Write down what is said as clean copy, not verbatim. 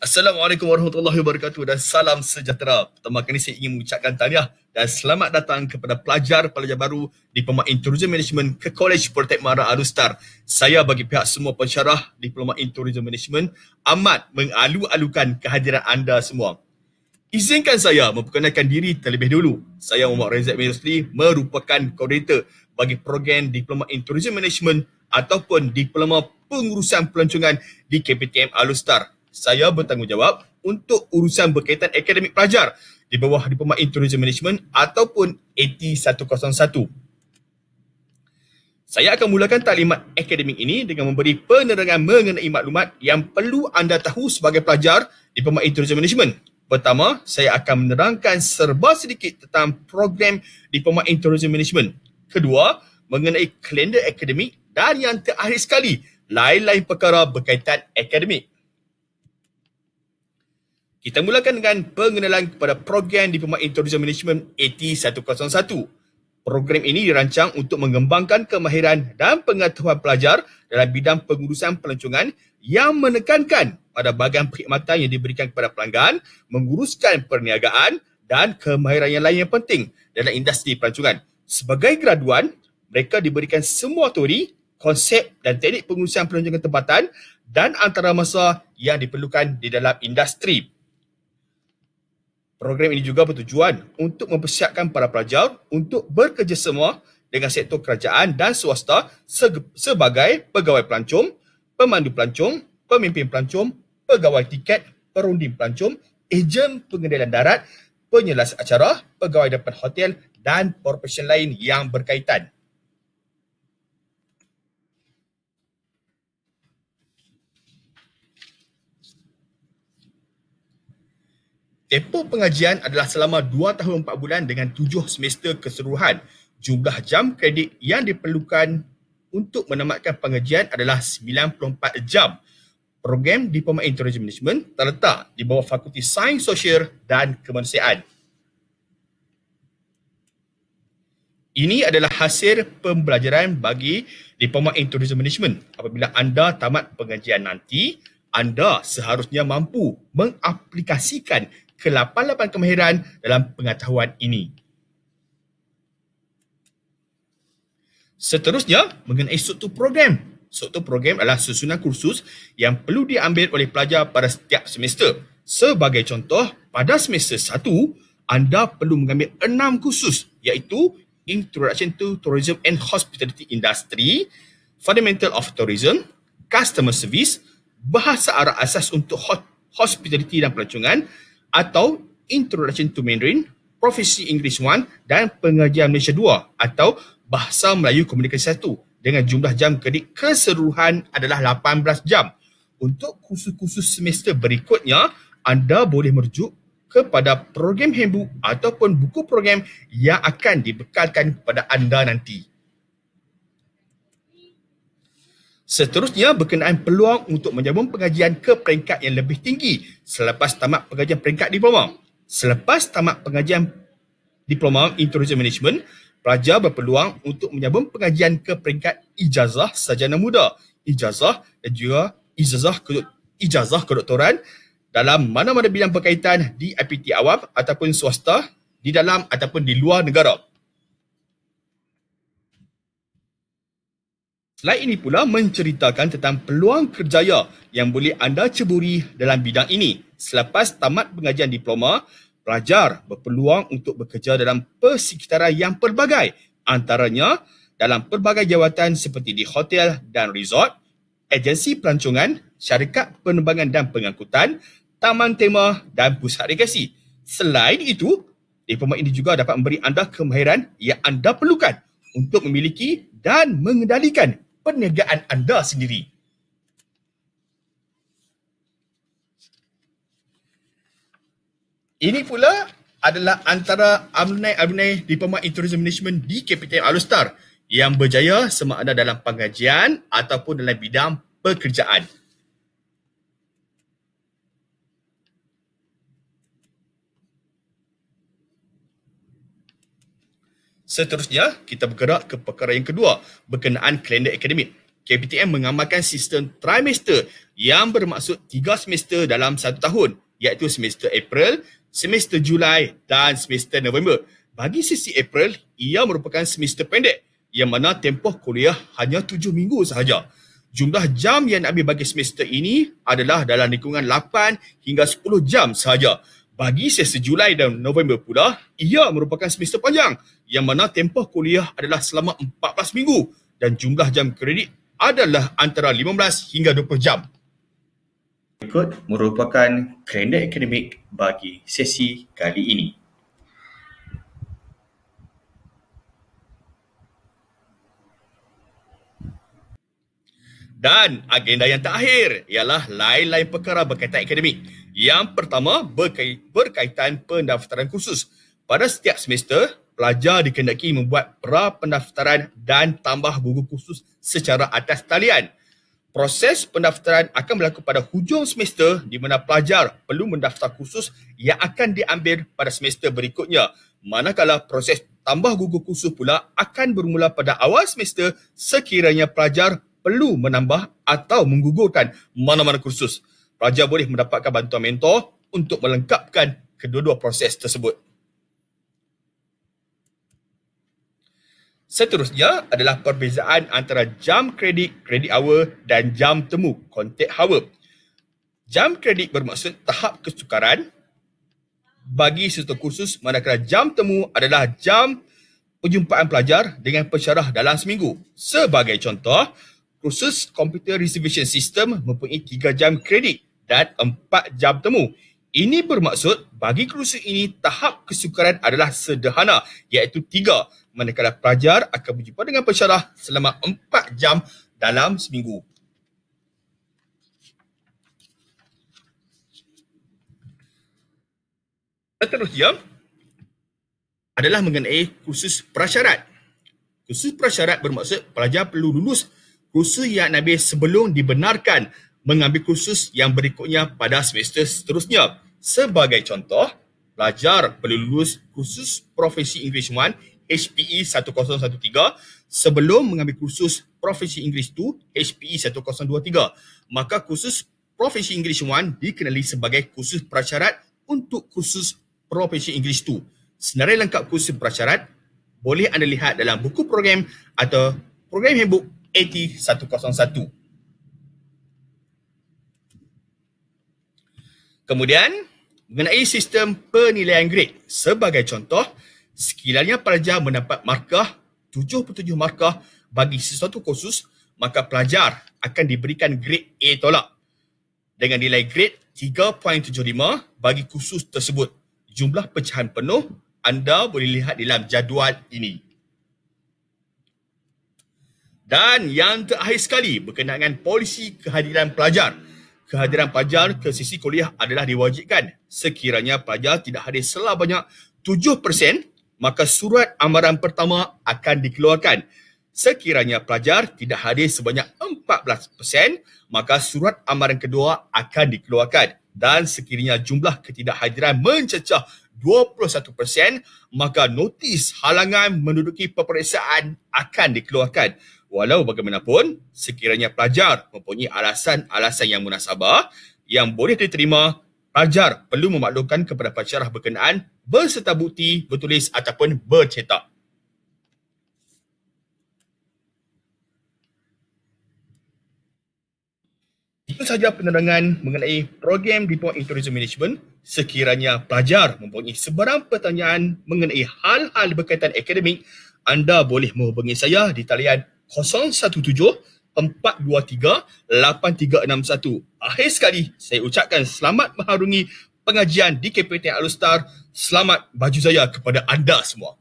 Assalamualaikum warahmatullahi wabarakatuh dan salam sejahtera. Pertama kali saya ingin mengucapkan tahniah dan selamat datang kepada pelajar-pelajar baru Diploma in Tourism Management ke College Politeknik Mahara Alustar. Saya bagi pihak semua pensyarah Diploma in Tourism Management amat mengalu-alukan kehadiran anda semua. Izinkan saya memperkenalkan diri terlebih dulu. Saya Muhammad Rezak Mersli merupakan koordinator bagi program Diploma in Tourism Management ataupun Diploma Pengurusan Pelancongan di KPTM Alustar. Saya bertanggungjawab untuk urusan berkaitan akademik pelajar di bawah Diploma in Tourism Management ataupun AT101. Saya akan mulakan taklimat akademik ini dengan memberi penerangan mengenai maklumat yang perlu anda tahu sebagai pelajar Diploma in Tourism Management. Pertama, saya akan menerangkan serba sedikit tentang program Diploma in Tourism Management. Kedua, mengenai kalender akademik. Dan yang terakhir sekali, lain-lain perkara berkaitan akademik. Kita mulakan dengan pengenalan kepada program Diploma in Tourism Management AT101. Program ini dirancang untuk mengembangkan kemahiran dan pengetahuan pelajar dalam bidang pengurusan pelancongan yang menekankan pada bahagian perkhidmatan yang diberikan kepada pelanggan, menguruskan perniagaan dan kemahiran yang lain yang penting dalam industri pelancongan. Sebagai graduan, mereka diberikan semua teori, konsep dan teknik pengurusan pelancongan tempatan dan antara masa yang diperlukan di dalam industri. Program ini juga bertujuan untuk mempersiapkan para pelajar untuk bekerjasama dengan sektor kerajaan dan swasta sebagai pegawai pelancong, pemandu pelancong, pemimpin pelancong, pegawai tiket, perunding pelancong, ejen pengendalian darat, penyelas acara, pegawai depan hotel dan profesion lain yang berkaitan. Tempoh pengajian adalah selama 2 tahun 4 bulan dengan 7 semester keseluruhan. Jumlah jam kredit yang diperlukan untuk menamatkan pengajian adalah 94 jam. Program Diploma in Tourism Management terletak di bawah Fakulti Sains Sosial dan Kemanusiaan. Ini adalah hasil pembelajaran bagi Diploma in Tourism Management. Apabila anda tamat pengajian nanti, anda seharusnya mampu mengaplikasikan ke-88 kemahiran dalam pengetahuan ini. Seterusnya, mengenai struktur program. Struktur program adalah susunan kursus yang perlu diambil oleh pelajar pada setiap semester. Sebagai contoh, pada semester 1, anda perlu mengambil 6 kursus iaitu Introduction to Tourism and Hospitality Industry, Fundamental of Tourism, Customer Service, Bahasa Arab Asas untuk Hospitality dan Pelancongan, atau Introduction to Mandarin, Profesi English 1 dan Pengajian Malaysia 2 atau Bahasa Melayu Komunikasi 1 dengan jumlah jam kredit keseluruhan adalah 18 jam. Untuk kursus-kursus semester berikutnya, anda boleh merujuk kepada program handbook ataupun buku program yang akan dibekalkan kepada anda nanti. Seterusnya berkenaan peluang untuk menyambung pengajian ke peringkat yang lebih tinggi selepas tamat pengajian peringkat diploma. Selepas tamat pengajian Diploma in Tourism Management, pelajar berpeluang untuk menyambung pengajian ke peringkat ijazah sarjana muda, ijazah dan juga ijazah kedoktoran dalam mana-mana bidang berkaitan di IPT awam ataupun swasta di dalam ataupun di luar negara. Slide ini pula menceritakan tentang peluang kerjaya yang boleh anda ceburi dalam bidang ini. Selepas tamat pengajian diploma, pelajar berpeluang untuk bekerja dalam persekitaran yang pelbagai, antaranya dalam pelbagai jawatan seperti di hotel dan resort, agensi pelancongan, syarikat penerbangan dan pengangkutan, taman tema dan pusat rekreasi. Selain itu, diploma ini juga dapat memberi anda kemahiran yang anda perlukan untuk memiliki dan mengendalikan perniagaan anda sendiri. Ini pula adalah antara alumni Diploma in Tourism Management di KPTM Alustar yang berjaya sama ada dalam pengajian ataupun dalam bidang pekerjaan. Seterusnya, kita bergerak ke perkara yang kedua berkenaan kalender akademik. KPTM mengamalkan sistem trimester yang bermaksud 3 semester dalam 1 tahun, iaitu semester April, semester Julai dan semester November. Bagi sesi April, ia merupakan semester pendek yang mana tempoh kuliah hanya 7 minggu sahaja. Jumlah jam yang diambil bagi semester ini adalah dalam lingkungan 8 hingga 10 jam sahaja. Bagi sesi Julai dan November pula, ia merupakan semester panjang yang mana tempoh kuliah adalah selama 14 minggu dan jumlah jam kredit adalah antara 15 hingga 20 jam. Berikut merupakan kalender akademik bagi sesi kali ini. Dan agenda yang terakhir ialah lain-lain perkara berkaitan akademik. Yang pertama berkaitan pendaftaran kursus. Pada setiap semester, pelajar dikehendaki membuat pra-pendaftaran dan tambah buku kursus secara atas talian. Proses pendaftaran akan berlaku pada hujung semester di mana pelajar perlu mendaftar kursus yang akan diambil pada semester berikutnya. Manakala proses tambah gugur kursus pula akan bermula pada awal semester sekiranya pelajar perlu menambah atau menggugurkan mana-mana kursus. Pelajar boleh mendapatkan bantuan mentor untuk melengkapkan kedua-dua proses tersebut. Seterusnya adalah perbezaan antara jam kredit, credit hour dan jam temu, contact hour. Jam kredit bermaksud tahap kesukaran bagi sesuatu kursus, manakala jam temu adalah jam perjumpaan pelajar dengan pensyarah dalam seminggu. Sebagai contoh, kursus Computer Reservation System mempunyai 3 jam kredit dan 4 jam temu. Ini bermaksud bagi kursus ini tahap kesukaran adalah sederhana, iaitu 3, manakala pelajar akan berjumpa dengan pensyarah selama 4 jam dalam seminggu. Seterusnya adalah mengenai kursus prasyarat. Kursus prasyarat bermaksud pelajar perlu lulus kursus yang diambil sebelum dibenarkan mengambil kursus yang berikutnya pada semester seterusnya. Sebagai contoh, pelajar perlu lulus kursus Profesi Inggeris 1 HPE 1013 sebelum mengambil kursus Profesi Inggeris 2 HPE 1023. Maka kursus Profesi Inggeris 1 dikenali sebagai kursus prasyarat untuk kursus Profesi Inggeris 2. Senarai lengkap kursus prasyarat boleh anda lihat dalam buku program atau program handbook AT101. Kemudian, mengenai sistem penilaian grade. Sebagai contoh, sekiranya pelajar mendapat markah 77 markah bagi sesuatu kursus, maka pelajar akan diberikan grade A tolak dengan nilai grade 3.75 bagi kursus tersebut. Jumlah pecahan penuh anda boleh lihat dalam jadual ini. Dan yang terakhir sekali berkenaan dengan polisi kehadiran pelajar. Kehadiran pelajar ke sesi kuliah adalah diwajibkan. Sekiranya pelajar tidak hadir sebanyak 7%, maka surat amaran pertama akan dikeluarkan. Sekiranya pelajar tidak hadir sebanyak 14%, maka surat amaran kedua akan dikeluarkan. Dan sekiranya jumlah ketidakhadiran mencecah 21%, maka notis halangan menduduki peperiksaan akan dikeluarkan. Walau bagaimanapun, sekiranya pelajar mempunyai alasan-alasan yang munasabah yang boleh diterima, pelajar perlu memaklumkan kepada pensyarah berkenaan berserta bukti bertulis ataupun bercetak. Itu sahaja penerangan mengenai program Diploma in Tourism Management. Sekiranya pelajar mempunyai sebarang pertanyaan mengenai hal-hal berkaitan akademik, anda boleh menghubungi saya di talian 017-423-8361. Akhir sekali, saya ucapkan selamat mengharungi pengajian di KPTM Al-Star. Selamat baju jaya kepada anda semua.